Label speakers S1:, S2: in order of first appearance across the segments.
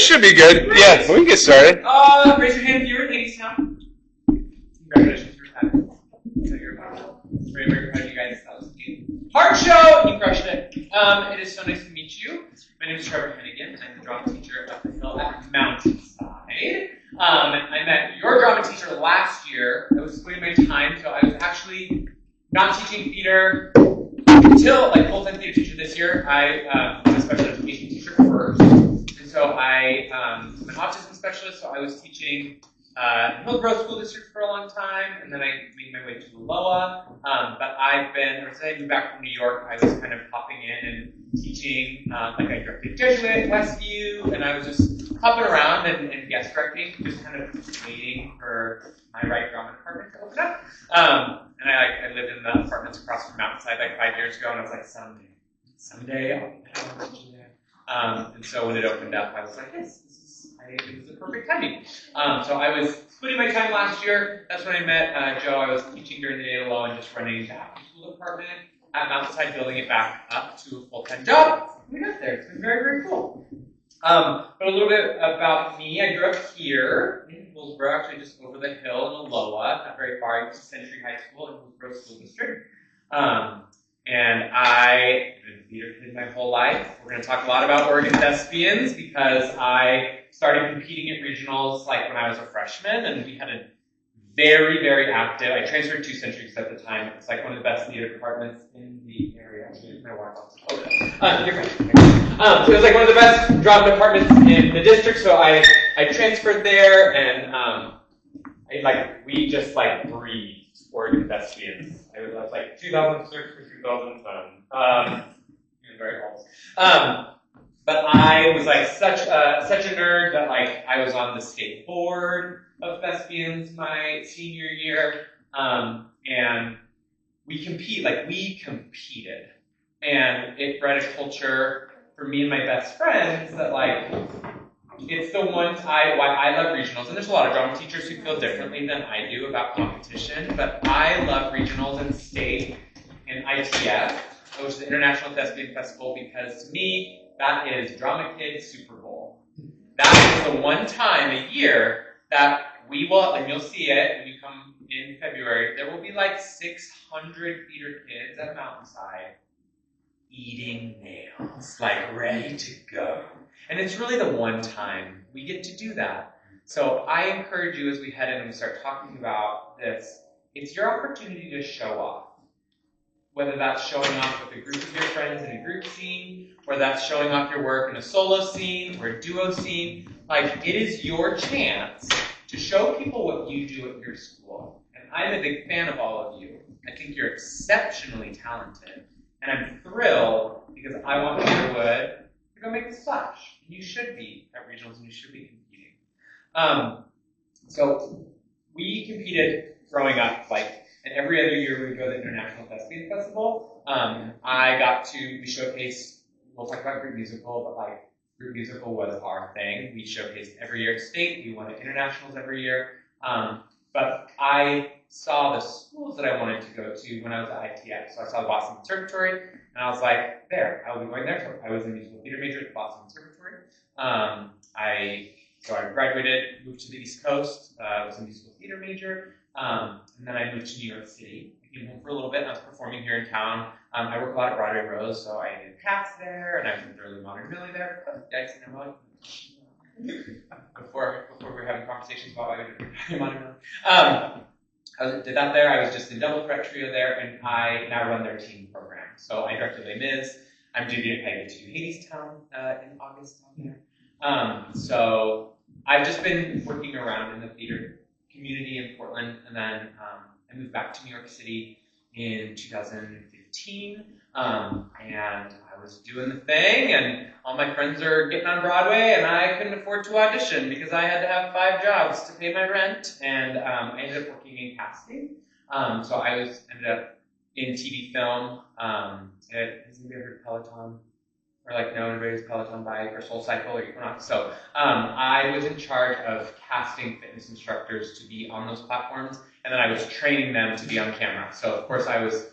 S1: should be good. Yeah, we can get started.
S2: Raise your hand if you're in Hadestown. Congratulations for having us. So you're very, very proud of you guys. That was a hard show. You crushed it. It is so nice to meet you. My name is Trevor Hennigan. I'm the drama teacher up the hill at Mountainside. I met your drama teacher last year. I was splitting my time, so I was actually not teaching theater until like full-time theater teacher this year. I was a special education teacher first. So I'm an autism specialist, so I was teaching Hillsborough School District for a long time, and then I made my way to Loa. But since I moved back from New York, I was kind of popping in and teaching, like I directed Jesuit, Westview, and I was just hopping around and guest directing, just kind of waiting for my right drama department to open up. And I lived in the apartments across from Mountainside like 5 years ago, and I was like, someday I'll be teaching there. And so when it opened up, I was like, yes, it was the perfect timing. So I was splitting my time last year. That's when I met Joe. I was teaching during the day alone and just running the after-school department at Mountainside, building it back up to a full-time job. We got there. It's been very, very cool. But a little bit about me. I grew up here in Hillsborough, actually just over the hill in Aloha, not very far. I went to Century High School in Hillsborough School District. And I've been a theater kid my whole life. We're going to talk a lot about Oregon Thespians because I started competing at regionals like when I was a freshman, and we had a very, very active. I transferred to Century at the time. It's like one of the best theater departments in the area. My wife you're fine. So it was like one of the best drama departments in the district. So I transferred there, and we just breathed Oregon Thespians. I was like 2006 to 2010. Very old. But I was like such a nerd that I was on the state board of Thespians my senior year, and we competed, and it bred a culture for me and my best friends that it's the one why I love regionals, and there's a lot of drama teachers who feel differently than I do about competition, but I love regionals and state and ITF, which is the International Thespian Festival, because to me, that is Drama Kids Super Bowl. That is the one time a year that we will, and you'll see it when you come in February, there will be 600 theater kids at Mountainside eating nails, ready to go. And it's really the one time we get to do that. So I encourage you as we head in and we start talking about this, it's your opportunity to show off. Whether that's showing off with a group of your friends in a group scene, or that's showing off your work in a solo scene or a duo scene, it is your chance to show people what you do at your school. And I'm a big fan of all of you. I think you're exceptionally talented. And I'm thrilled because I want Sherwood to go make a splash. And you should be at regionals and you should be competing. So we competed growing up, and every other year we would go to the International Thespian Festival. We showcased, we'll talk about group musical, but group musical was our thing. We showcased every year at state. We won at internationals every year. But I saw the schools that I wanted to go to when I was at ITF. So I saw the Boston Conservatory, and I was like, there, I'll be going there. So I was a musical theater major at the Boston Conservatory. So I graduated, moved to the East Coast, was a musical theater major, and then I moved to New York City. I came home for a little bit, and I was performing here in town. I work a lot at Broadway Rose, so I did cats there, and I was in Early Modern Millie there. Yikes, and I'm before we were having conversations about why we did Early Modern Millie. I did that there. I was just in double threat trio there, and I now run their teen program. So I directed Les Mis. I'm due to get to Hadestown in August down there. So I've just been working around in the theater community in Portland, and then I moved back to New York City in 2015, and I was doing the thing, and all my friends are getting on Broadway, and I couldn't afford to audition because I had to have 5 jobs to pay my rent, and I ended up working in casting. So I ended up in TV film. Has anybody ever heard of Peloton? Or no, everybody's Peloton bike or Soul Cycle or Equinox. So I was in charge of casting fitness instructors to be on those platforms, and then I was training them to be on camera. So of course I was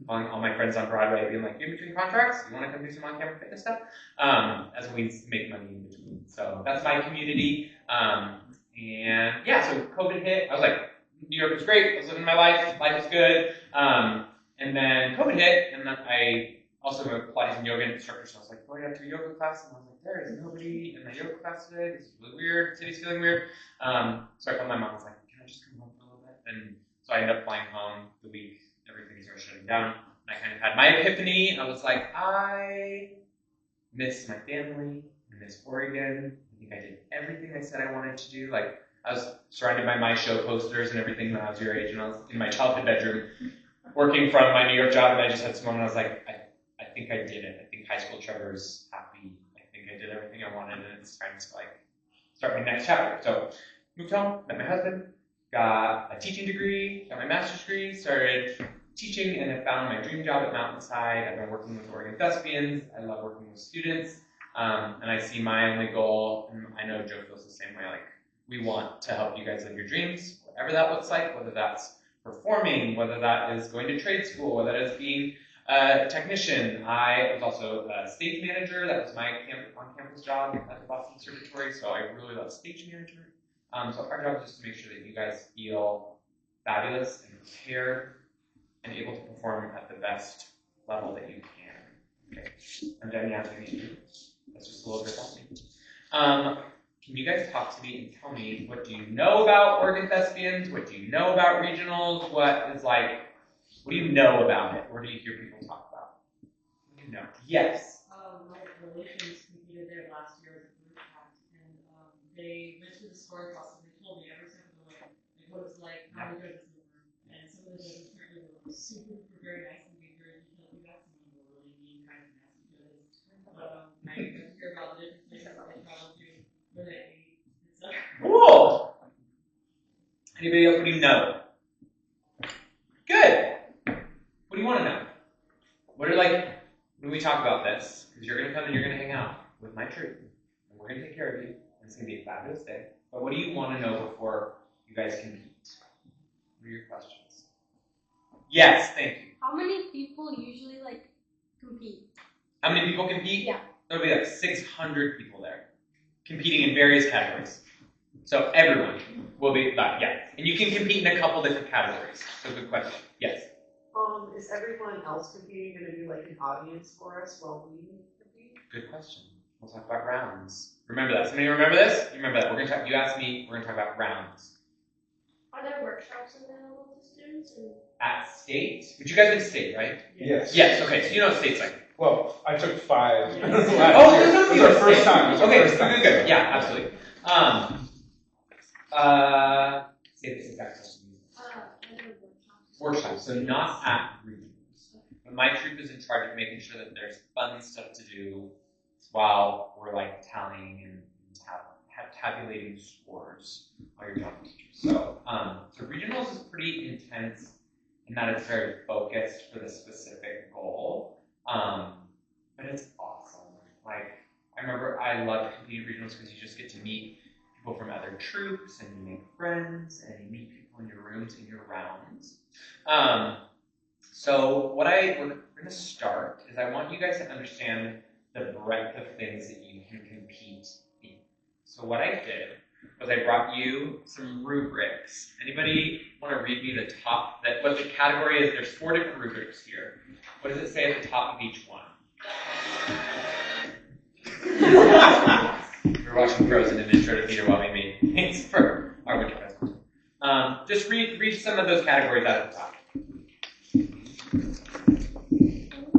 S2: calling all my friends on Broadway, being like, in between contracts, you want to come do some on-camera fitness stuff? As a means to make money in between. So that's my community. And yeah, so COVID hit. I was like, New York was great. I was living my life. Life was good. And then COVID hit, and then I also am a Pilates and yoga instructor, so I was like going out to a yoga class, and I was like, there is nobody in my yoga class today. This is really weird. City's feeling weird. So I called my mom. I was like, can I just come home for a little bit? And so I ended up flying home the week everything started shutting down. And I kind of had my epiphany. I was like, I miss my family. I miss Oregon. I think I did everything I said I wanted to do. Like, I was surrounded by my show posters and everything when I was your age, and I was in my childhood bedroom working from my New York job, and I just had this moment. I was like, I think I did it. I think high school Trevor's happy. I think I did everything I wanted, and it's time to like start my next chapter. So moved home, met my husband, got a teaching degree, got my master's degree, started teaching, and I found my dream job at Mountainside. I've been working with Oregon Thespians. I love working with students, and I see my only goal, and I know Joe feels the same way. Like, we want to help you guys live your dreams, whatever that looks like, whether that's performing, whether that is going to trade school, whether that is being a technician. I was also a stage manager. That was my on-campus job at the Boston Conservatory, so I really love stage management. So our job is just to make sure that you guys feel fabulous and prepared and able to perform at the best level that you can. Okay, I'm done yapping at you. That's just a little bit about me. Can you guys talk to me and tell me, what do you know about Oregon Thespians? What do you know about regionals? What do you know about it? Or do you hear people talk about it? What do you know? Yes.
S3: My relations competed there last year as a group act, and they went through the story process. They told me every step of the way, like what it's like, how to judges in the room, and some of the judges apparently were super, very nice and being very detailed. We got some of the really mean, kind of nasty judges. I got to hear about the different places that they traveled to, where they ate and stuff.
S2: Cool. Anybody else? What do you know? Good. What do you want to know? What are when we talk about this? Because you're going to come and you're going to hang out with my troupe, and we're going to take care of you. And it's going to be a fabulous day. But what do you want to know before you guys compete? What are your questions? Yes, thank you.
S4: How many people usually compete?
S2: How many people compete?
S4: Yeah.
S2: There'll be 600 people there, competing in various categories. So everyone will be, yeah. And you can compete in a couple different categories. So good question. Yes.
S5: Is everyone else competing going to be like an audience for us while we compete?
S2: Good question. We'll talk about rounds. Remember that. Somebody remember this? You remember that. We're going to talk, you asked me, we're going to talk about rounds.
S4: Are there workshops available to students?
S2: At State? But you guys went to State, right?
S1: Yes.
S2: Yes, okay. So you know what State's like.
S1: Well, I took 5.
S2: Oh,
S1: It was our first time.
S2: Okay, good. Yeah, absolutely. Say this exact question. Workshops, so not at regions. But my troupe is in charge of making sure that there's fun stuff to do while we're tallying and tabulating scores while you're talking to teachers. So, so regionals is pretty intense in that it's very focused for the specific goal. But it's awesome. I remember I loved competing at regionals because you just get to meet people from other troops, and you make friends, and you meet people in your rooms and your rounds. So what we're going to start is I want you guys to understand the breadth of things that you can compete in. So what I did was I brought you some rubrics. Anybody want to read me the top, what the category is? There's 4 different rubrics here. What does it say at the top of each one? We're watching Frozen and Intro to Peter while we meet. Thanks for our winter festival. Just read some of those categories out of the top.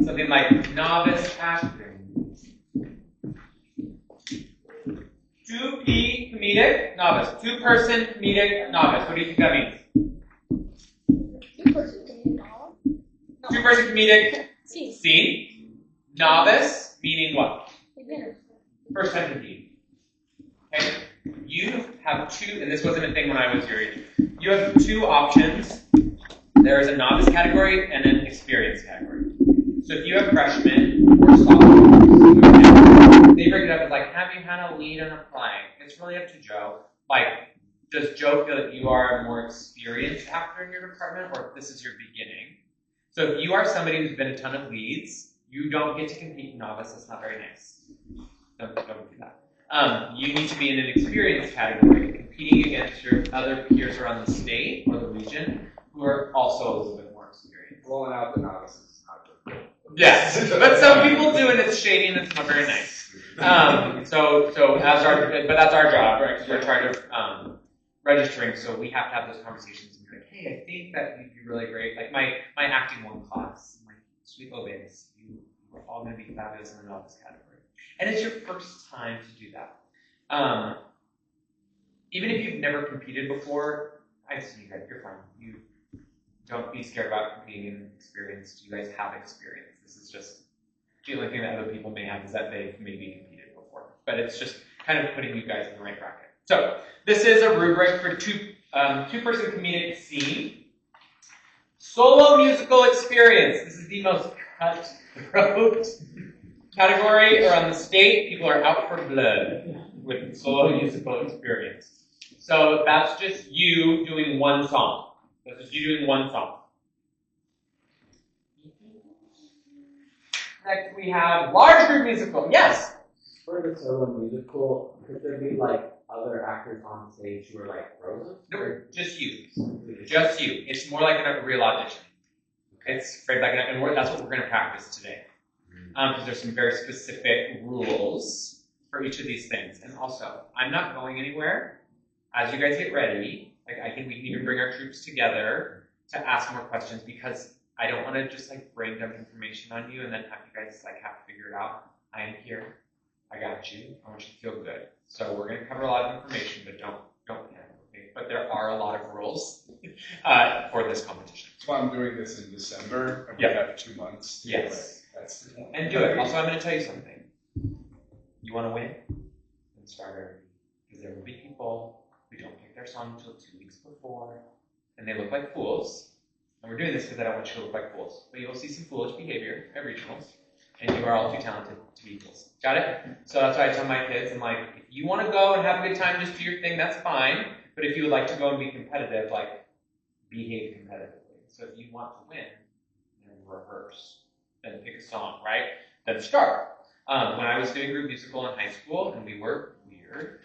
S2: Something like novice acting. 2P comedic novice. 2-person comedic novice. What do you think that means?
S4: 2-person comedic novice.
S2: 2-person comedic
S4: Scene.
S2: scene. Novice meaning what?
S4: Beginner.
S2: First time competing. Okay? You have 2, and this wasn't a thing when I was your age. You have 2 options. There is a novice category and an experience category. So if you have freshmen or sophomores, they break it up as have you had a lead on a play? It's really up to Joe. Does Joe feel that you are a more experienced actor in your department, or if this is your beginning? So if you are somebody who's been a ton of leads, you don't get to compete in novice. That's not very nice. Don't do that. You need to be in an experience category, competing against your other peers around the state or the region who are also a little bit more experienced.
S1: Rolling out the novices is not good.
S2: Yes, but some people do, and it's shady, and it's not very nice. But that's our job, right? Because we're in charge of registering, so we have to have those conversations and be like, hey, I think that you'd be really great. Like my acting one class, my sweet obits, you are all going to be fabulous in the novice category, and it's your first time to do that. Even if you've never competed before, I've seen you guys. You're fine. You don't be scared about being inexperienced. You guys have experience. This is just the only thing that other people may have is that they've maybe competed before. But it's just kind of putting you guys in the right bracket. So this is a rubric for two-person comedic scene. Solo musical experience. This is the most cutthroat category around the state. People are out for blood with solo musical experience. So that's just you doing one song. That's just you doing one song. Next we have large group musical. Yes?
S6: For the solo musical, could there be like other actors on stage who are like frozen?
S2: No, just you. Just you. It's more like a real audition. It's like that's what we're going to practice today. Because there's some very specific rules for each of these things. And also, I'm not going anywhere. As you guys get ready, we can even bring our troops together to ask more questions because I don't want to just brain dump information on you and then have you guys have to figure it out. I am here. I got you. I want you to feel good. So we're going to cover a lot of information, but don't panic. Okay? But there are a lot of rules for this competition.
S1: That's why I'm doing this in December. And we have 2 months. To that's the point.
S2: And do it. Also, I'm going to tell you something. You want to win? Then start early. Because there will be people who don't pick their song until 2 weeks before, and they look like fools. And we're doing this because I don't want you to look like fools. But you will see some foolish behavior at regionals, and you are all too talented to be fools. Got it? So that's why I tell my kids, I'm like, if you want to go and have a good time, just do your thing, that's fine. But if you would like to go and be competitive, behave competitively. So if you want to win, then rehearse. Then pick a song, right? Then start. When I was doing group musical in high school, and we were weird,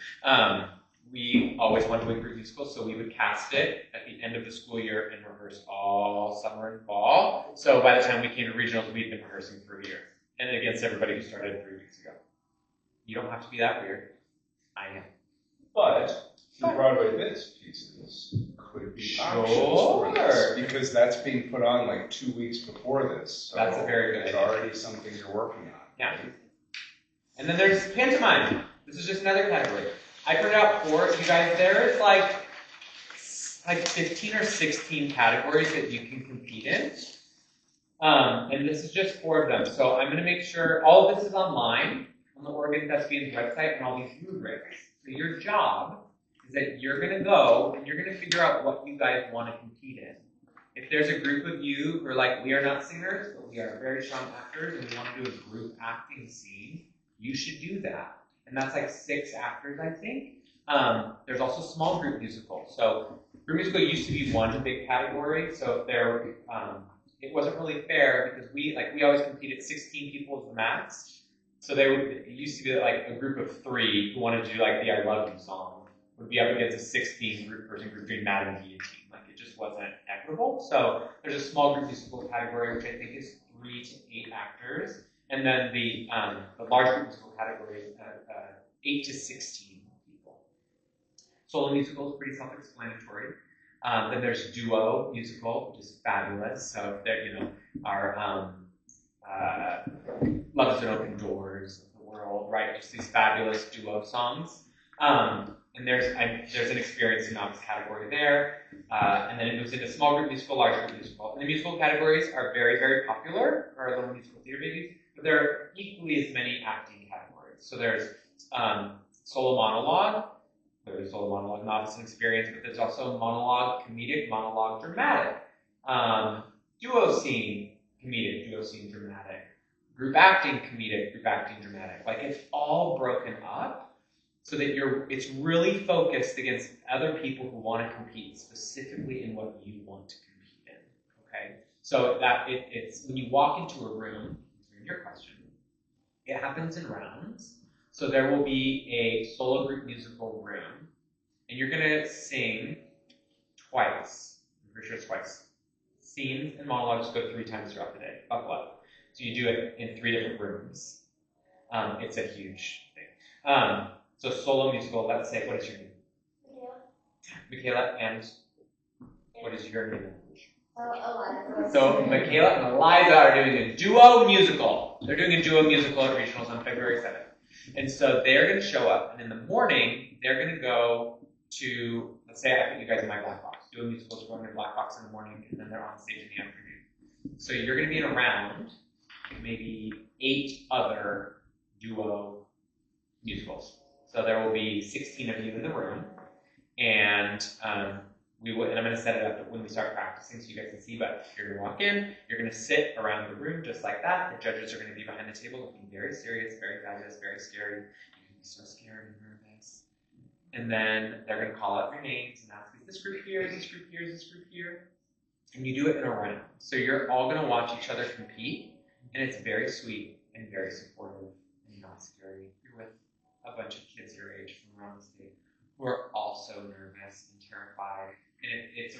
S2: we always wanted to win group musical, so we would cast it at the end of the school year and rehearse all summer and fall. So by the time we came to regionals, we'd been rehearsing for a year. And against everybody who started 3 weeks ago. You don't have to be that weird. I am.
S1: But the Broadway Bits pieces could be options for this because that's being put on 2 weeks before this. So
S2: that's a very good
S1: idea. It's already something you're working on.
S2: Yeah. And then there's pantomime. This is just another category. I printed out 4. You guys, there's like 15 or 16 categories that you can compete in. And this is just 4 of them. So I'm going to make sure all of this is online on the Oregon Thespians website and all these rubrics. So your job is that you're going to go and you're going to figure out what you guys want to compete in. If there's a group of you who are we are not singers, but we are very strong actors and we want to do a group acting scene, you should do that. And that's 6 actors, I think. There's also small group musical. So group musical used to be one big category. So there, it wasn't really fair because we always competed 16 people as the max. So it used to be a group of 3 who wanted to do the I Love You song would be up against a 16 person group doing Mad and Guillotine. It just wasn't equitable. So there's a small group musical category, which I think is 3 to 8 actors. And then the large group musical category is 8 to 16 people. Solo musical is pretty self-explanatory. Then there's duo musical, which is fabulous. So there, our Love is an Open Doors of the world, right? Just these fabulous duo songs. And there's an experience in novice category there. And then it moves into small group musical, large group musical. And the musical categories are very, very popular, or little musical theater babies, but there are equally as many acting categories. So there's solo monologue, there's solo monologue novice and experience, but there's also monologue comedic, monologue dramatic, duo scene comedic, duo scene dramatic, group acting comedic, group acting dramatic. It's all broken up so that it's really focused against other people who want to compete specifically in what you want to compete in. Okay? So that it's when you walk into a room, answering your question, it happens in rounds. So there will be a solo group musical room, and you're gonna sing twice. I'm pretty sure it's twice. Scenes and monologues go 3 times throughout the day. Buckle up. So you do it in 3 different rooms. It's a huge thing. So solo musical, let's say, what is your name? Michaela, and what is your name?
S4: Eliza.
S2: So Michaela and Eliza are doing a duo musical. They're doing a duo musical at regionals on February 7th. And so they're going to show up, and in the morning, they're going to go to, let's say I put you guys in my black box. Duo musicals go in their black box in the morning, and then they're on stage in the afternoon. So you're going to be in a round, maybe 8 other duo musicals. So there will be 16 of you in the room, and I'm going to set it up when we start practicing so you guys can see, but you're going to walk in, you're going to sit around the room just like that. The judges are going to be behind the table looking very serious, very fabulous, very scary. You're going to be so scared and nervous. And then they're going to call out your names and ask, is this group here, is this group here, is this group here? And you do it in a round. So you're all going to watch each other compete, and it's very sweet and very supportive and not scary. You're with a bunch of kids your age from around the state who are also nervous and terrified. And it's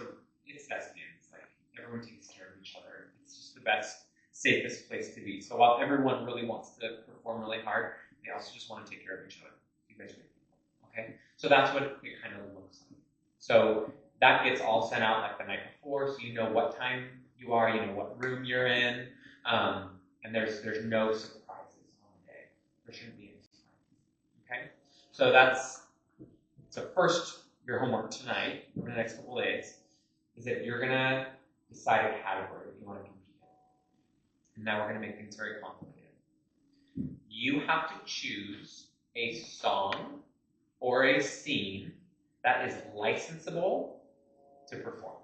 S2: thespians. Like, everyone takes care of each other. It's just the best, safest place to be. So while everyone really wants to perform really hard, they also just want to take care of each other. You guys are great people. Okay? So that's what it kind of looks like. So that gets all sent out like the night before, so you know what time you are, you know what room you're in, and there's no surprises on the day. There shouldn't be any surprises. Okay? So first, your homework tonight, over the next couple of days, is that you're going to decide a category that you want to compete in. And now we're going to make things very complicated. You have to choose a song or a scene that is licensable to perform.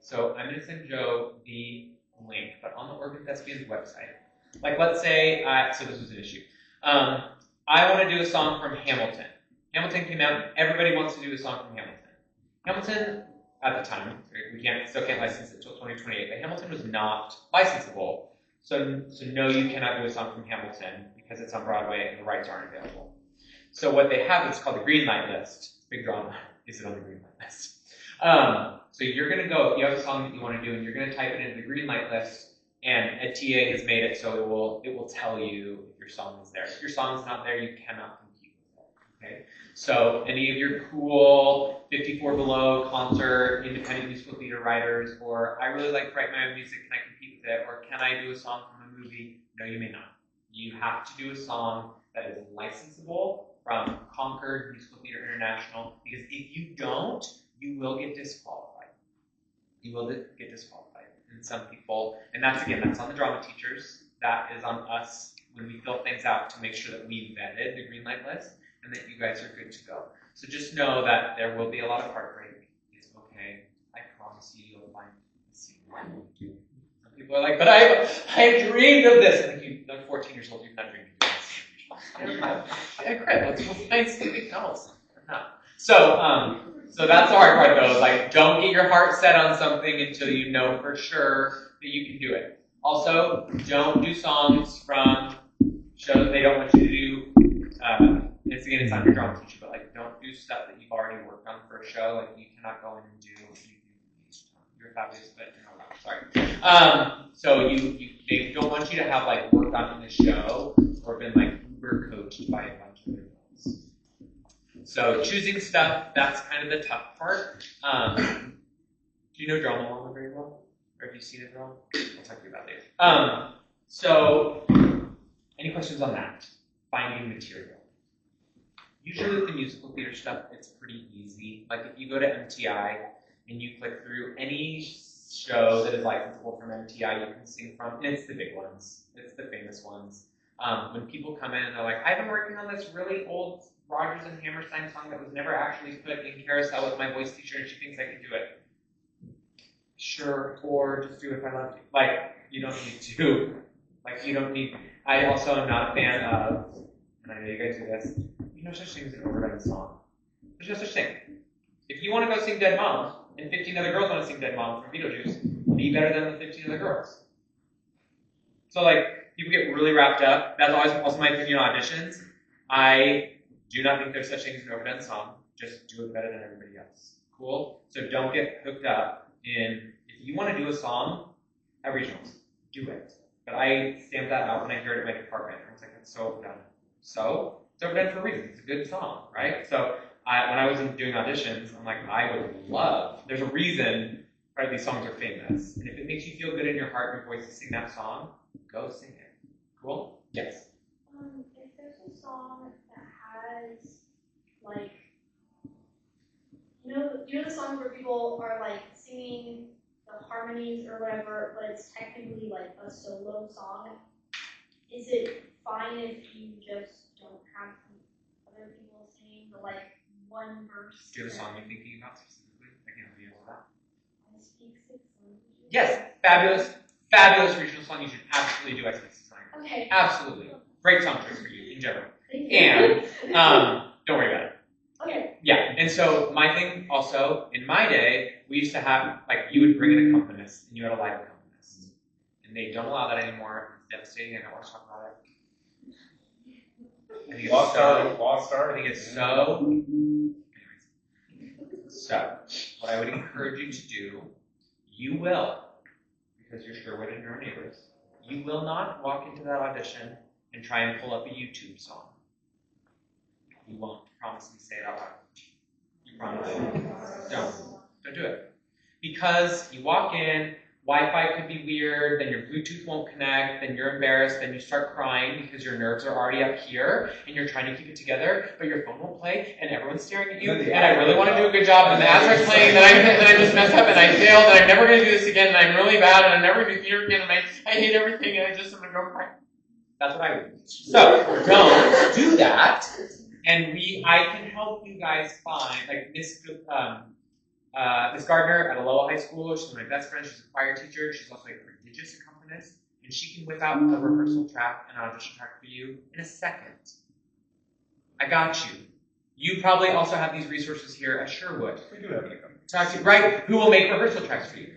S2: So I'm going to send Joe the link, but on the Oregon Thespians website, like let's say, so this was an issue. I want to do a song from Hamilton. Hamilton came out, and everybody wants to do a song from Hamilton. Hamilton, at the time, we still can't license it until 2028, but Hamilton was not licensable. So no, you cannot do a song from Hamilton because it's on Broadway and the rights aren't available. So what they have is called the green light list. Big drama. Is it on the green light list? So you're going to go, if you have a song that you want to do, and you're going to type it into the green light list, and a TA has made it so it will tell you if your song is there. If your song is not there, you cannot compete with it. Okay? So any of your cool 54 Below concert, independent musical theater writers, or I really like to write my own music, can I compete with it? Or can I do a song from a movie? No, you may not. You have to do a song that is licensable from Concord Musical Theater International, because if you don't, you will get disqualified. You will get disqualified. And some people, and that's on the drama teachers, that is on us when we fill things out to make sure that we vetted the green light list and that you guys are good to go. So just know that there will be a lot of heartbreak. It's okay. I promise you, you'll find a scene. Some people are like, but I dreamed of this. And you're 14 years old, you've not dreamed of this. Yeah, great. Let's go find something else. No. So that's the hard part, though. Like, don't get your heart set on something until you know for sure that you can do it. Also, don't do songs from shows they don't want you to do. It's not your drama teacher, but like, don't do stuff that you've already worked on for a show. Like, you cannot go in and do anything. You're fabulous, but you're not allowed. Sorry. So they don't want you to have like worked on in the show or been like uber coached by a bunch of adults. So choosing stuff, that's kind of the tough part. Do you know Drama Mama very well? Or have you seen it at all? I'll talk to you about it later. So any questions on that? Finding material. Usually with the musical theater stuff, it's pretty easy. Like if you go to MTI and you click through any show that is licensable from MTI, you can sing from, and it's the big ones. It's the famous ones. When people come in and they're like, I've been working on this really old Rodgers and Hammerstein song that was never actually put in Carousel with my voice teacher and she thinks I can do it. Sure, or just do it if I love you. Like, you don't need to. Like, you don't need, I also am not a fan of, and I know you guys do this, there's no such thing as an overdone song. There's no such thing. If you want to go sing Dead Mom, and 15 other girls want to sing Dead Mom from Beetlejuice, and be better than the 15 other girls. So like, people get really wrapped up. That's always also my opinion on auditions. I do not think there's such thing as an overdone song. Just do it better than everybody else. Cool? So don't get hooked up in, if you want to do a song at regionals, do it. But I stamp that out when I hear it in my department. I was like, it's so overdone. So, it's overdone for a reason. It's a good song, right? So, when I was doing auditions, I'm like, I would love, there's a reason, right, these songs are famous. And if it makes you feel good in your heart and your voice to sing that song, go sing it. Cool? Yes?
S4: If there's a song that has, like, you know the songs where people are, like, singing the harmonies or whatever, but it's technically, like, a solo song, is it fine if you just don't have other people singing, but, like, one verse?
S2: Do you have a song you're thinking about specifically? I can't really answer that.
S4: I speak 6 languages.
S2: Yes, fabulous regional song. You should absolutely do I Speak 6 Languages.
S4: Okay.
S2: Absolutely. Great song choice for you in general.
S4: Thank you.
S2: And don't worry about it.
S4: Okay.
S2: Yeah, and so my thing also, in my day, we used to have, like, you would bring an accompanist, and you had a live accompanist. And they don't allow that anymore. It's devastating. I don't want to talk about it. I think it's
S1: Lost
S2: so,
S1: art.
S2: I think it's so, anyways. So, what I would encourage you to do, you will, because you're sure-witted and your neighbors, you will not walk into that audition and try and pull up a YouTube song. You won't. Promise me, say it out loud. You promise? Don't do it. Because you walk in, Wi-Fi could be weird, then your Bluetooth won't connect, then you're embarrassed, then you start crying because your nerves are already up here, and you're trying to keep it together, but your phone won't play, and everyone's staring at you, and I really want to do a good job, and the ads are playing, then I just messed up, and I failed, and I'm never going to do this again, and I'm really bad, and I'm never going to do theater again, and I hate everything, and I'm going to go cry. That's what I would do. So, don't do that. And I can help you guys find, like Miss Gardner at Aloha High School, she's my best friend, she's a choir teacher, she's also a prodigious accompanist, and she can whip out a rehearsal track and an audition track for you in a second. I got you. You probably also have these resources here at Sherwood.
S1: We do have an accompanist.
S2: Talk to, right? Who will make rehearsal tracks for you.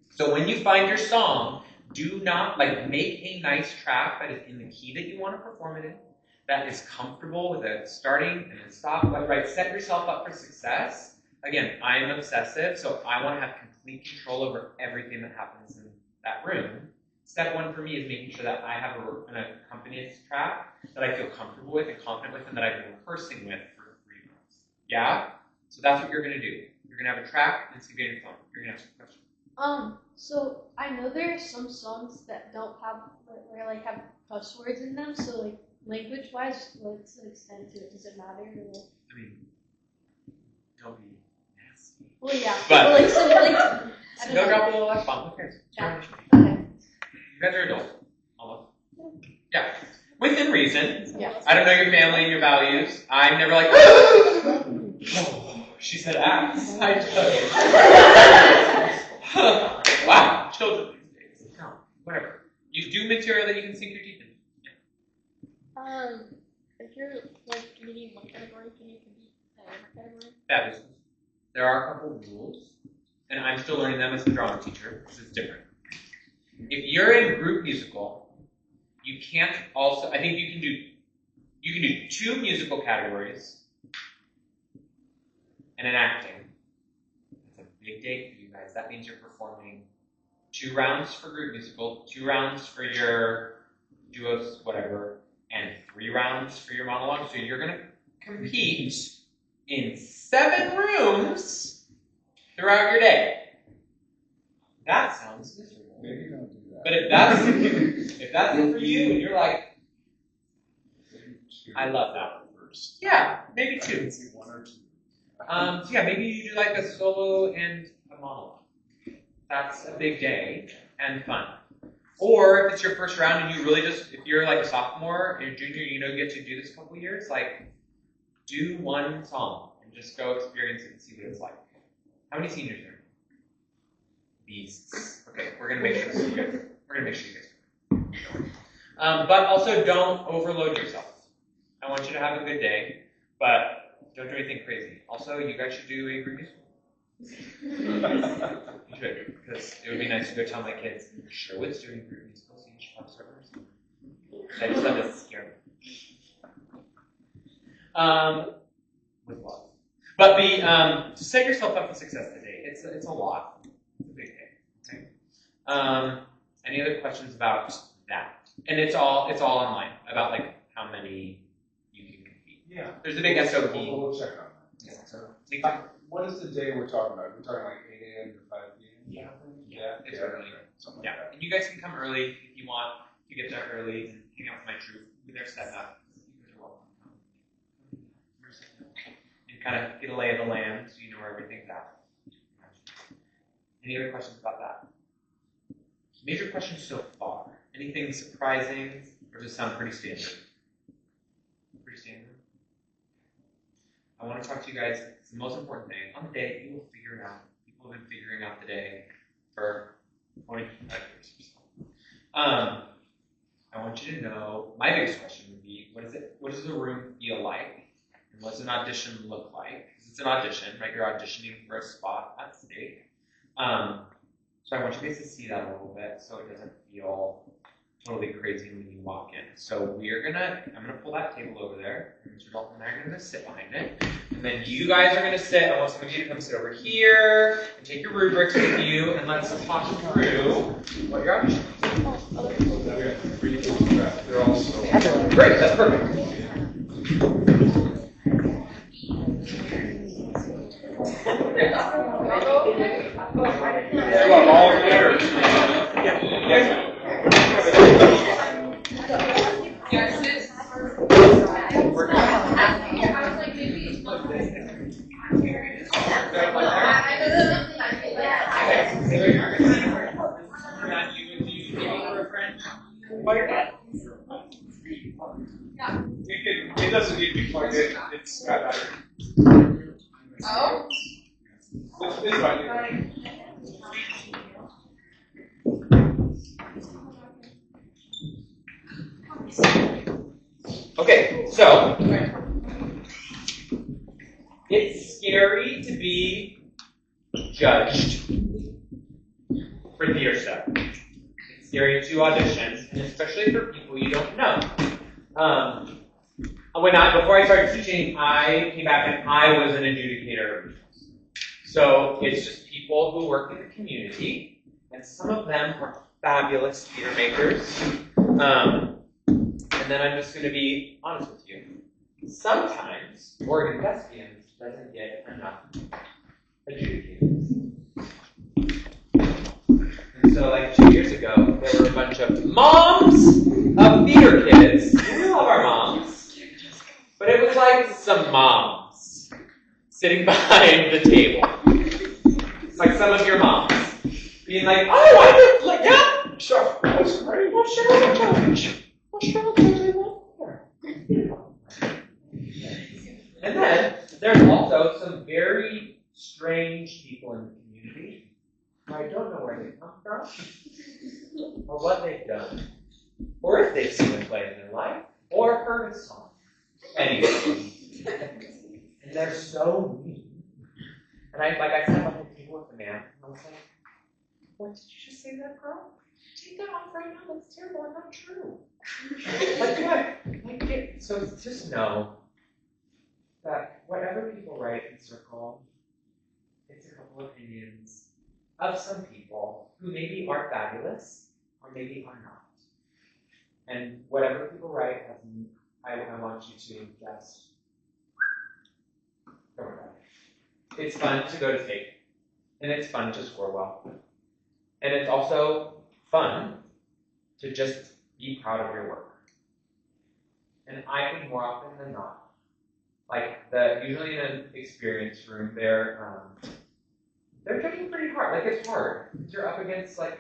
S2: So when you find your song, do not, like, make a nice track that is in the key that you want to perform it in, that is comfortable with a starting and a stop, right? Set yourself up for success. Again, I am obsessive, so I want to have complete control over everything that happens in that room. Step one for me is making sure that I have an accompanist track that I feel comfortable with and confident with and that I've been rehearsing with for 3 months. Yeah? So that's what you're going to do. You're going to have a track and it's going to be on your phone. You're going to ask a question.
S4: So I know there are some songs that don't have, where like have cuss words in them, so like, language-wise, what's the extent to it? Does it matter? Or like...
S2: I mean, don't be nasty.
S4: Well, yeah.
S2: But
S4: like, so, like,
S2: they'll drop a little F-bomb. Who cares?
S4: Yeah.
S2: You
S4: Okay.
S2: guys are adults. Almost. Yeah. Within reason.
S4: Yeah.
S2: I don't know your family and your values. I'm never like, oh, she said ass. I just, wow, children these days. No, whatever. You do material that you can sink your teeth in.
S4: If you're like meeting one category, can you compete in another category?
S2: Fabulous. There are a couple rules, and I'm still learning them as a drama teacher, because it's different. If you're in group musical, you can't also, I think you can do 2 musical categories and an acting. That's a big day for you guys. That means you're performing 2 rounds for group musical, 2 rounds for your duos, whatever, and 3 rounds for your monologue. So you're going to compete in 7 rooms throughout your day. That sounds miserable.
S1: Maybe don't do that.
S2: But if that's it for you, and you're like, I love that one first. Yeah, maybe 2.
S1: See 1 or 2.
S2: So yeah, maybe you do like a solo and a monologue. That's a big day and fun. Or if it's your first round and you really just, if you're like a sophomore or junior, you know, get to do this a couple years, like, do 1 song and just go experience it and see what it's like. How many seniors are there? Beasts. Okay, we're gonna make sure this is good. We're gonna make sure you guys do it. But also don't overload yourself. I want you to have a good day, but don't do anything crazy. Also, you guys should do a group musical. You should, because it would be nice to go tell my kids, Sherwood's doing group musicals in Chicago servers. I just have to scare them. With love. But to set yourself up for success today, it's a lot. It's a big thing. Okay. Any other questions about that? And it's all online about like how many you can compete.
S1: Yeah.
S2: There's a big SOP.
S1: We'll check on that.
S2: Yeah.
S1: So, what is the day we're talking about? We're talking like 8 a.m. to 5 p.m.
S2: Yeah.
S1: Yeah.
S2: It's early.
S1: Something
S2: Yeah.
S1: like that.
S2: And you guys can come early if you want to get there early and hang out with my troop. They're set up. You guys are welcome. And kind of get a lay of the land so you know where everything's at. Any other questions about that? Major questions so far? Anything surprising, or does it sound pretty standard? Pretty standard? I want to talk to you guys. It's the most important thing. On the day, you will figure it out. People have been figuring out the day for 25 years or so. I want you to know, my biggest question would be, what does the room feel like? And what does an audition look like? Because it's an audition, right? You're auditioning for a spot at stake. So I want you guys to see that a little bit so it doesn't feel totally crazy when you walk in. So I'm gonna pull that table over there, and Mr. Dalton and I are gonna sit behind it. And then you guys are gonna sit, I want some of you to come sit over here and take your rubrics with you, and let's talk through what your audition is.
S1: They're all so
S2: Great, that's perfect.
S1: I love all theaters. It doesn't need to be plugged in. It's got battery.
S7: Oh?
S1: It's fine.
S2: Okay, so it's scary to be judged for theater stuff. It's scary to audition, and especially for people you don't know. Before I started teaching, I came back and I was an adjudicator. So it's just people who work in the community, and some of them are fabulous theater makers. And then I'm just going to be honest with you. Sometimes Oregon Thespians doesn't get enough adjudicators. And so like 2 years ago, there were a bunch of moms of theater kids. We love our moms. But it was like some moms sitting behind the table. Like some of your moms. Being like, oh, I did, like, yeah, sure. That's great. Well, sure, I'll judge. Well, sure, I'll judge. I won't care. And then, there's also some very strange people in the community who I don't know where they come from, or what they've done, or if they've seen a play in their life, or heard a song. Anyway. And they're so mean. And I sat behind the table with the man, and I was like, what did you just say to that girl? Take that off right now, that's terrible, and not true. Like what? So just know that whatever people write in Circle, it's a couple opinions of some people who maybe are fabulous, or maybe are not. And whatever people write, I want you to just go with that. It's fun to go to state, and it's fun to score well. And it's also fun to just be proud of your work. And I think more often than not, usually in an experience room, they're judging pretty hard. Like it's hard. You're up against like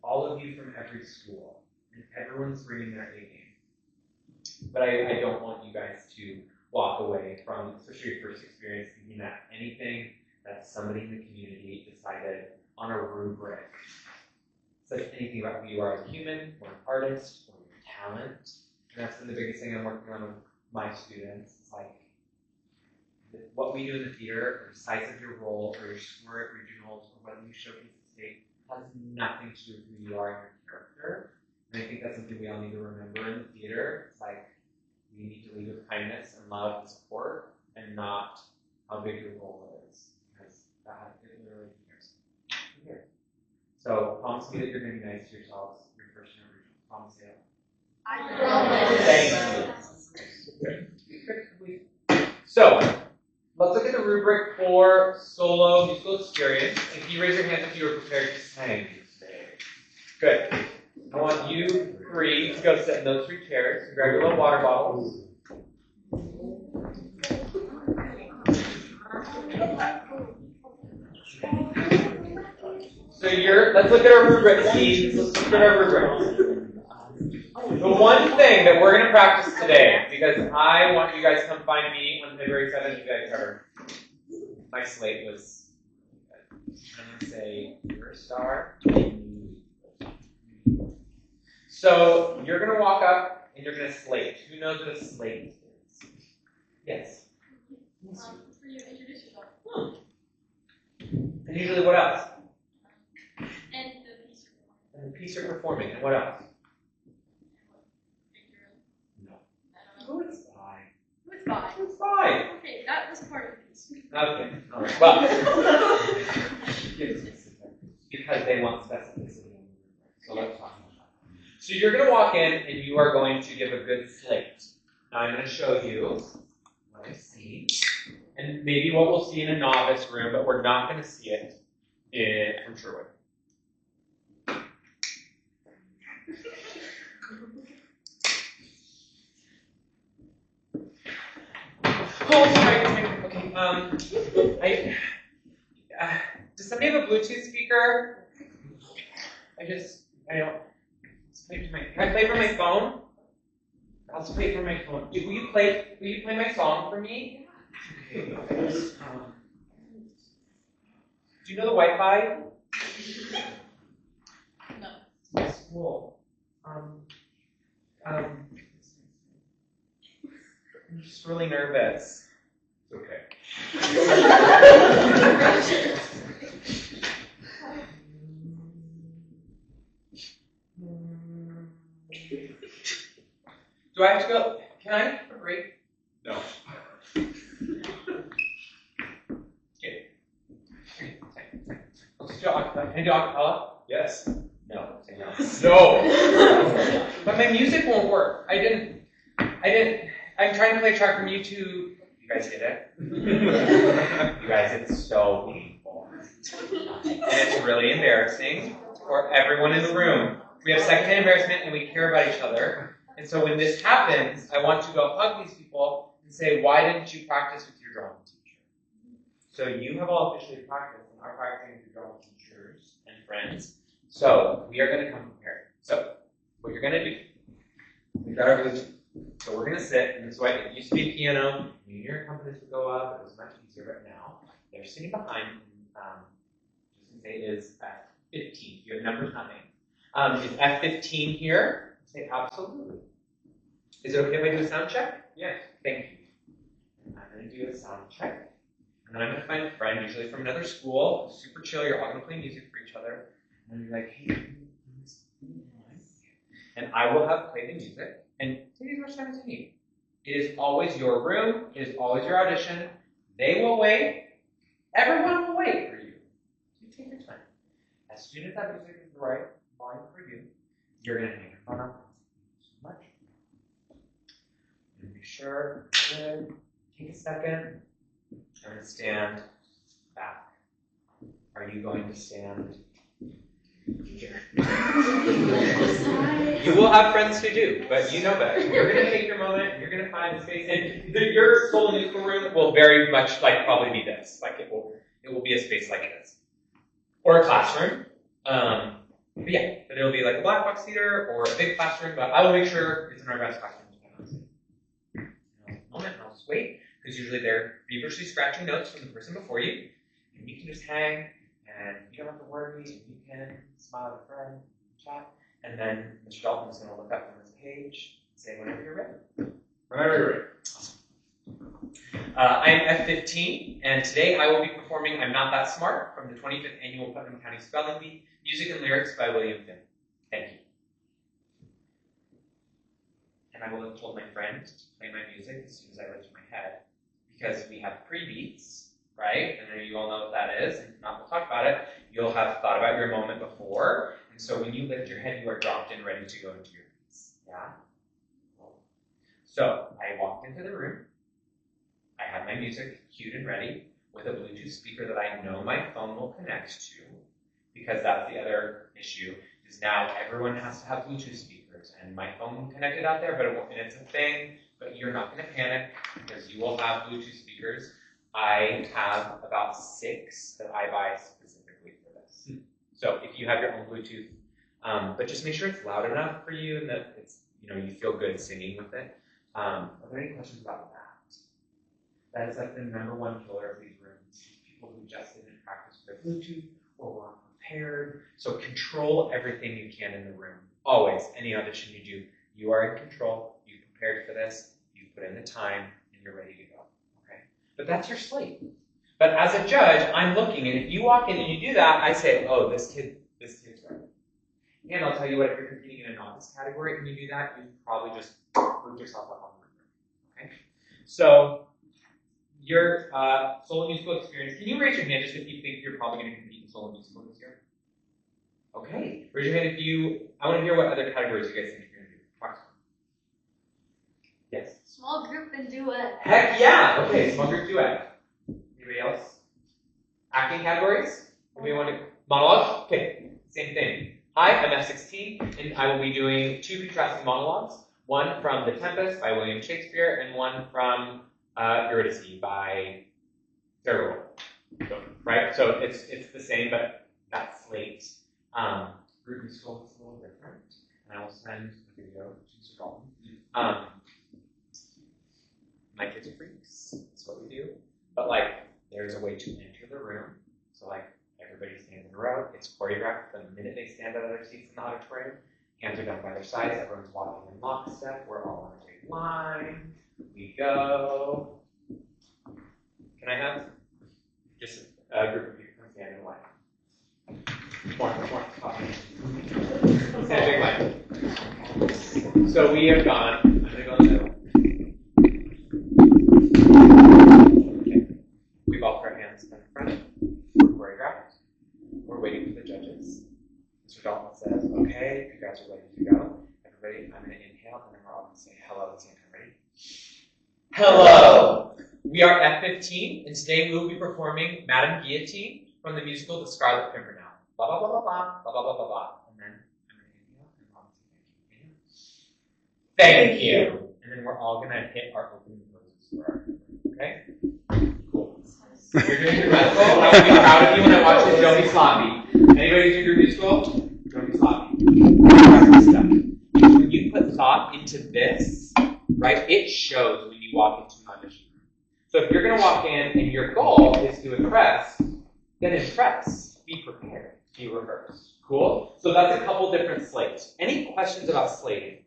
S2: all of you from every school, and everyone's bringing their A game. But I don't want you guys to walk away from, especially your first experience, thinking that anything that somebody in the community decided on a rubric says anything about who you are as a human, or an artist, or your talent. And that's been the biggest thing I'm working on with my students. It's like, what we do in the theater, or the size of your role, or your score at regionals, or whether you showcase the state, has nothing to do with who you are and your character. And I think that's something we all need to remember in the theater. It's like, we need to lead with kindness and love and support, and not how big your role is, because that it literally cares. Here. So promise me that you're going to be nice to yourselves your first year regional. Promise it.
S4: I promise.
S2: Thank you. So, let's look at the rubric for solo musical experience. And can you raise your hands if you were prepared to sing today? Good. I want you three to go sit in those 3 chairs and grab your little water bottles. So let's look at our rubric, Steve. Let's look at our rubric. The one thing that we're going to practice today, because I want you guys to come find me on February 7th, you guys cover. My slate was, I'm going to say, you're a star. So you're going to walk up and you're going to slate. Who knows what a slate is? Yes.
S4: For you to introduce yourself.
S2: And usually what else?
S4: And the piece you're performing.
S2: And the piece you're performing. And what else? No. Who is by?
S4: Who's by?
S2: Who's by?
S4: Okay, that was part of the piece.
S2: Okay. All right. Well, because they want specificity. So let's talk about that. So you're going to walk in and you are going to give a good slate. Now I'm going to show you what I see. And maybe what we'll see in a novice room, but we're not going to see it from Sherwood. Oh, sorry. Okay. Does somebody have a Bluetooth speaker? I don't. Can I play from my phone? I'll just play from my phone. Will you play my song for me? Okay. Do you know the Wi-Fi?
S4: No.
S2: That's cool. I'm just really nervous.
S1: It's okay.
S2: Do I have to go? Can I have a break?
S1: No.
S2: Okay. Let's do acapella. Can I do acapella?
S1: Yes.
S2: No. Say no. No. But my music won't work. I'm trying to play a track from YouTube. You guys get it? You guys, it's so painful. And it's really embarrassing for everyone in the room. We have secondhand embarrassment and we care about each other. And so when this happens, I want to go hug these people and say, why didn't you practice with your drama teacher? So you have all officially practiced and are practicing with your drama teachers and friends. So we are going to come prepared. So what you're going to do, we've got our Bluetooth. So we're going to sit, and this is why it used to be a piano. You and your accompanist would go up. It was much easier, but now they're sitting behind. Just to say it is F15. You have numbers, not names. Is F15 here? Say absolutely. Is it okay if I do a sound check? Yes. Thank you. I'm going to do a sound check. And then I'm going to find a friend, usually from another school, super chill. You're all going to play music for each other. And you're like, hey, and I will have played the music. And take as much time as you need. It is always your room. It is always your audition. They will wait. Everyone will wait for you. You take your time. As soon as that music is the right line for you, you're going to hang your phone up. So much. And be sure to take a second. I'm going to stand back. Are you going to stand here? You will have friends who do, but you know better. You're going to take your moment. You're going to find a space, and your solo musical room will very much probably be this. Like it will be a space like this, or a classroom. But it'll be like a black box theater or a big classroom. But I will make sure it's in our best classroom. Moment, and I'll just wait because usually they're feverishly scratching notes from the person before you, and you can just hang. And you don't have to worry, and you can smile at a friend, chat, and then Mr. Dalton's going to look up from his page and say, whenever you're ready.
S1: Whenever you're ready.
S2: Awesome. I'm F15, and today I will be performing I'm Not That Smart from the 25th Annual Putnam County Spelling Bee, music and lyrics by William Finn. Thank you. And I will have told my friend to play my music as soon as I lift my head, because we have pre-beats, right? And then you all know what that is, and if not, we'll talk about it. You'll have thought about your moment before, and so when you lift your head, you are dropped in, ready to go into your beats. Yeah? So, I walked into the room. I have my music cued and ready with a Bluetooth speaker that I know my phone will connect to, because that's the other issue, is now everyone has to have Bluetooth speakers, and my phone connected out there, but and it's a thing, but you're not going to panic, because you will have Bluetooth speakers. I have about 6 that I buy specifically for this. So if you have your own Bluetooth, but just make sure it's loud enough for you and that it's, you feel good singing with it. Are there any questions about that? That is like the #1 killer of these rooms. People who just didn't practice with Bluetooth or were unprepared. So control everything you can in the room. Always, any audition you do, you are in control. You prepared for this. You put in the time, and you're ready to go. Okay. But that's your slate. But as a judge, I'm looking, and if you walk in and you do that, I say, oh, this kid's ready. And I'll tell you what, if you're competing in a novice category and you do that, you probably just boot yourself up on the room. Okay. So your solo musical experience. Can you raise your hand just if you think you're probably going to compete in solo musical this year? Okay. Raise your hand if I want to hear what other categories you guys think you're going to do. Talk to me. Yes?
S4: Small group and duet.
S2: Heck yeah! Okay, small group duet. Anybody else? Acting categories? Anybody want to? Monologues? Okay, same thing. Hi, I'm F16, and I will be doing 2 contrasting monologues. One from The Tempest by William Shakespeare, and one from Eurydice by Farewell. Right? So it's the same, but that slate. Group musical is a little different, and I will send a video to Sir Dalton. My kids are freaks. That's what we do. But there's a way to enter the room. So everybody stands in a row. It's choreographed the minute they stand out of their seats in the auditorium. Hands are down by their sides. Everyone's walking in lockstep. We're all on a big line. We go. Can I have just a group of you come stand in a line? More. Stand a big line. So we have gone. I'm going to go in the middle. Okay. We've all put our hands in front. We're choreographed. We're waiting for the judges. Mr. Dalton says, okay, you guys are ready to go. Everybody, I'm going to inhale, and then we're all going to say hello at the same time. Ready? Hello! We are F15, and today we will be performing Madame Guillotine from the musical The Scarlet Pimpernel. Blah, blah, blah, blah, blah, blah, blah, blah, blah, blah. And then I'm going to inhale, and I'll say thank you. Thank you. And then we're all going to hit our opening poses for our okay? Cool. You're doing your musical. I will be proud of you when I watch this. Don't be sloppy. Anybody do your musical? Don't be sloppy. When you put thought into this, right, it shows when you walk into an audition room. So if you're going to walk in and your goal is to impress, then impress. Be prepared. Be rehearsed. Cool? So that's a couple different slates. Any questions about slating?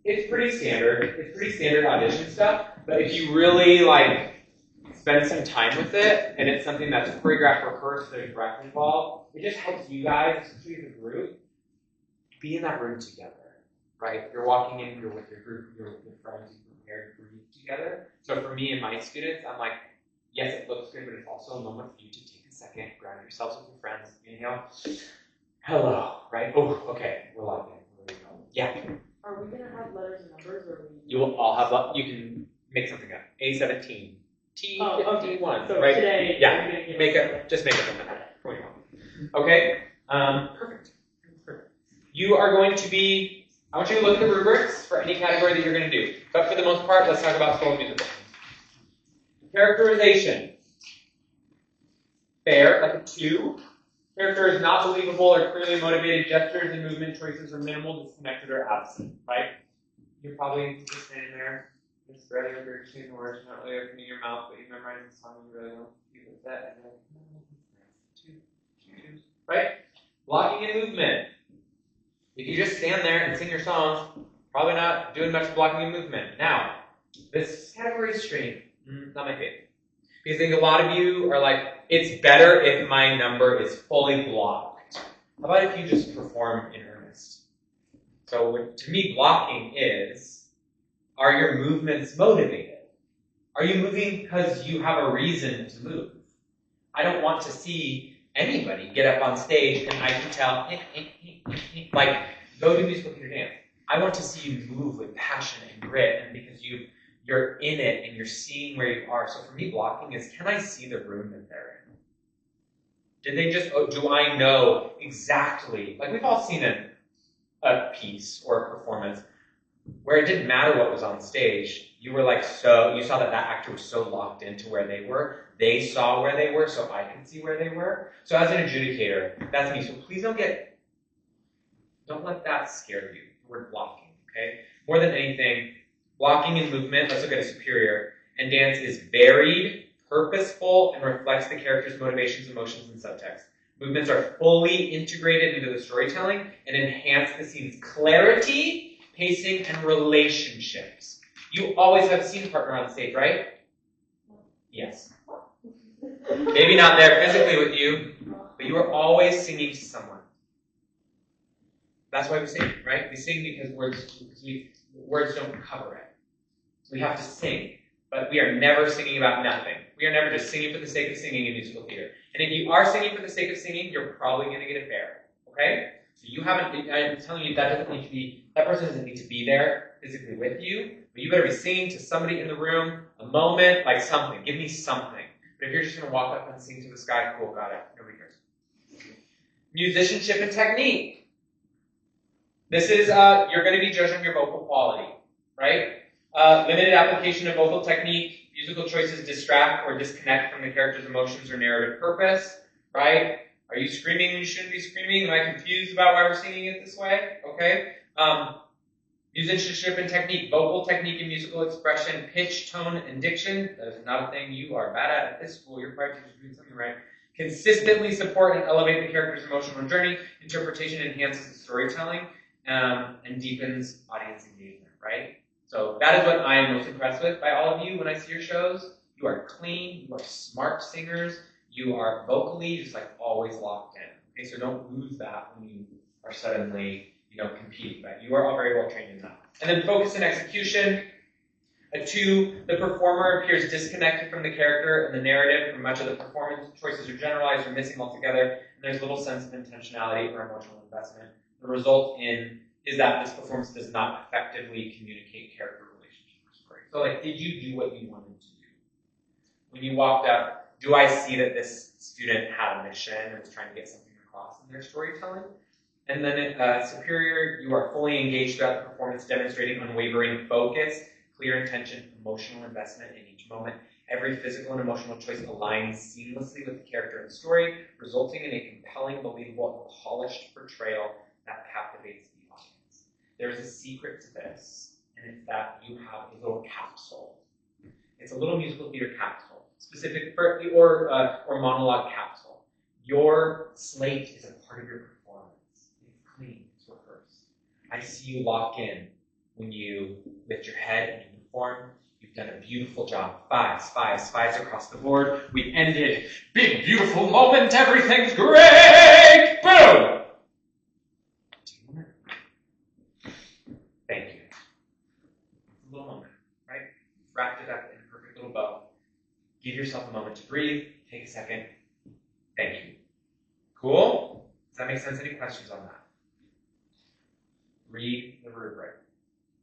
S2: It's pretty standard. It's pretty standard audition stuff. But if you really spend some time with it, and it's something that's choreographed, rehearsed, there's breath involved, it just helps you guys, especially as a group, be in that room together. Right? You're walking in, you're with your group, you're with your friends, you prepared for you together. So for me and my students, I'm like, yes, it looks good, but it's also a moment for you to take a second, ground yourselves with your friends, inhale, hello, right? Oh, okay, we're locked in. Where are we going? Yeah.
S5: Are we gonna have letters and numbers, or
S2: you will all have, you can make something up. A17, T51,
S5: so
S2: right?
S5: Today,
S2: Yeah, just make up a number. Okay, perfect. You are going to be, I want you to look at the rubrics for any category that you're going to do. But for the most part, let's talk about solo musical. Characterization. Fair, like a 2. Character is not believable or clearly motivated. Gestures and movement choices are minimal, disconnected, or absent, right? You're probably just standing there, just barely regurgitating the words, not really opening your mouth, but you memorize the song and you really want to be with that. And then, 2, right? Blocking and movement. If you just stand there and sing your songs, probably not doing much blocking and movement. Now, This category is strange. Not my favorite. Because I think a lot of you are like, it's better if my number is fully blocked. How about if you just perform in earnest? So to me, blocking is, are your movements motivated? Are you moving because you have a reason to move? I don't want to see anybody get up on stage and I can tell, like, go do musical theater dance. I want to see you move with passion and grit, and because you're in it and you're seeing where you are. So for me, blocking is, can I see the room that they're in? Did they just, do I know exactly, like we've all seen a piece or a performance where it didn't matter what was on stage. You were like, you saw that actor was so locked into where they were. They saw where they were, so I could see where they were. So as an adjudicator, that's me. So please don't let that scare you, the word blocking, okay? More than anything, blocking and movement, let's look at a superior, and dance is varied, purposeful, and reflects the character's motivations, emotions, and subtext. Movements are fully integrated into the storytelling and enhance the scene's clarity, pacing, and relationships. You always have a scene partner on stage, right? Yes. Maybe not there physically with you, but you are always singing to someone. That's why we sing, right? We sing because words don't cover it. We have to sing, but we are never singing about nothing. We are never just singing for the sake of singing in musical theater. And if you are singing for the sake of singing, you're probably going to get a fair, okay? So I'm telling you, that person doesn't need to be there physically with you, but you better be singing to somebody in the room, a moment, like something. Give me something. But if you're just going to walk up and sing to the sky, cool, got it. Nobody cares. Musicianship and technique. This is, you're going to be judged on your vocal quality, right? Limited application of vocal technique. Musical choices distract or disconnect from the character's emotions or narrative purpose, right? Are you screaming when you shouldn't be screaming? Am I confused about why we're singing it this way? Okay. Musicianship and technique. Vocal technique and musical expression. Pitch, tone, and diction. That is not a thing you are bad at this school. You're probably just doing something right. Consistently support and elevate the character's emotional journey. Interpretation enhances the storytelling and deepens audience engagement, right? So that is what I am most impressed with by all of you when I see your shows. You are clean, you are smart singers, you are vocally just like always locked in. Okay, so don't lose that when you are suddenly, competing, but you are all very well trained in that. And then focus and execution. 2, the performer appears disconnected from the character and the narrative, and much of the performance choices are generalized or missing altogether, and there's little sense of intentionality or emotional investment. The result is that this performance does not effectively communicate character, relationship, or story. So, like, did you do what you wanted to do? When you walked up, do I see that this student had a mission and was trying to get something across in their storytelling? And then superior, you are fully engaged throughout the performance, demonstrating unwavering focus, clear intention, emotional investment in each moment. Every physical and emotional choice aligns seamlessly with the character and story, resulting in a compelling, believable, and polished portrayal that captivates the audience. There is a secret to this, and it's that you have a little capsule. It's a little musical theater capsule, specific for or monologue capsule. Your slate is a part of your performance. It's clean, it's rehearsed. I see you lock in when you lift your head and you perform. You've done a beautiful job. 5s, 5s, 5s across the board. We've ended. Big, beautiful moment. Everything's great. Boom. Thank you. It's a little moment, right? Wrapped it up in a perfect little bow. Give yourself a moment to breathe. Take a second. Thank you. Cool? Does that make sense? Any questions on that? Read the rubric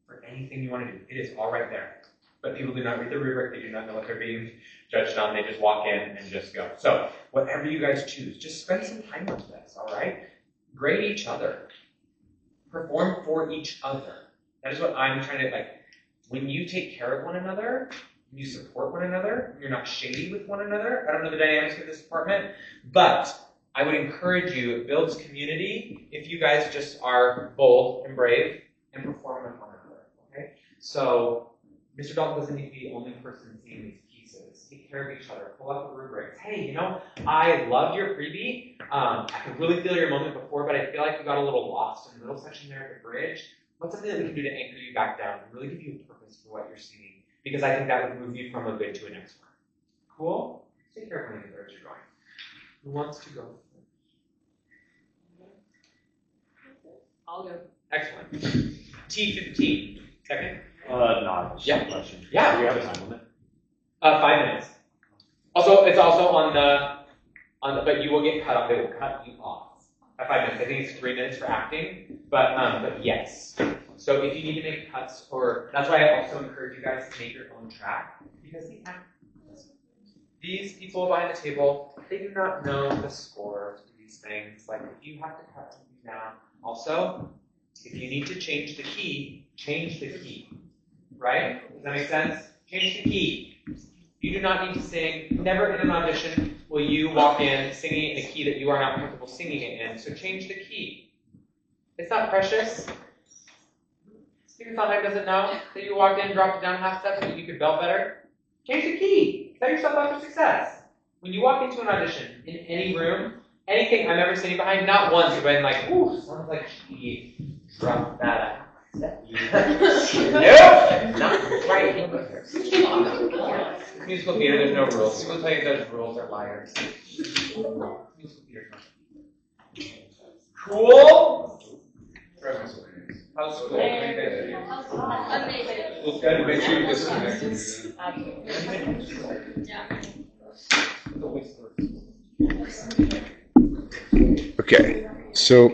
S2: for anything you want to do. It is all right there. But people do not read the rubric. They do not know what they're being judged on. They just walk in and just go. So whatever you guys choose, just spend some time with this, all right? Grade each other. Perform for each other. That is what I'm trying to, when you take care of one another, when you support one another, when you're not shady with one another. I don't know the dynamics of this department, but I would encourage you, it builds community if you guys just are bold and brave and perform with one another, okay? So Mr. Dalton doesn't need to be the only person seeing these pieces. Take care of each other. Pull out the rubrics. Hey, I loved your freebie. I could really feel your moment before, but I feel like you got a little lost in the middle section there at the bridge. What's something that we can do to anchor you back down and really give you a purpose for what you're singing? because I think that would move you from a good to a next one. Cool? Take care of how many birds you're drawing. Who wants to go?
S3: I'll go.
S2: Excellent. T15. Second?
S7: No.
S2: Yeah.
S7: Question.
S2: Yeah.
S7: Do you have a time limit?
S2: 5 minutes. Also, it's also on the, but you will get cut off. They will cut you off at 5 minutes. I think it's 3 minutes for acting, but yes. So if you need to make cuts, or that's why I also encourage you guys to make your own track, because these people behind the table, they do not know the score to these things. Like if you have to cut something down. Also, if you need to change the key, change the key. Right? Does that make sense? Change the key. You do not need to sing. Never in an audition will you walk in singing in a key that you are not comfortable singing it in. So change the key. It's not precious. Stephen Sondheim doesn't know that you walked in, dropped it down half step so that you could belt better. Change the key. Set yourself up for success. When you walk into an audition in any room, anything I'm ever sitting behind, not once have been like, ooh, sounds like she dropped that out. Nope! Not right in here. Musical theater, there's no rules. People tell you there's rules are liars. Musical theater. Cool? How's school?
S4: Amazing.
S1: Well, gotta make sure you disconnect. Okay, so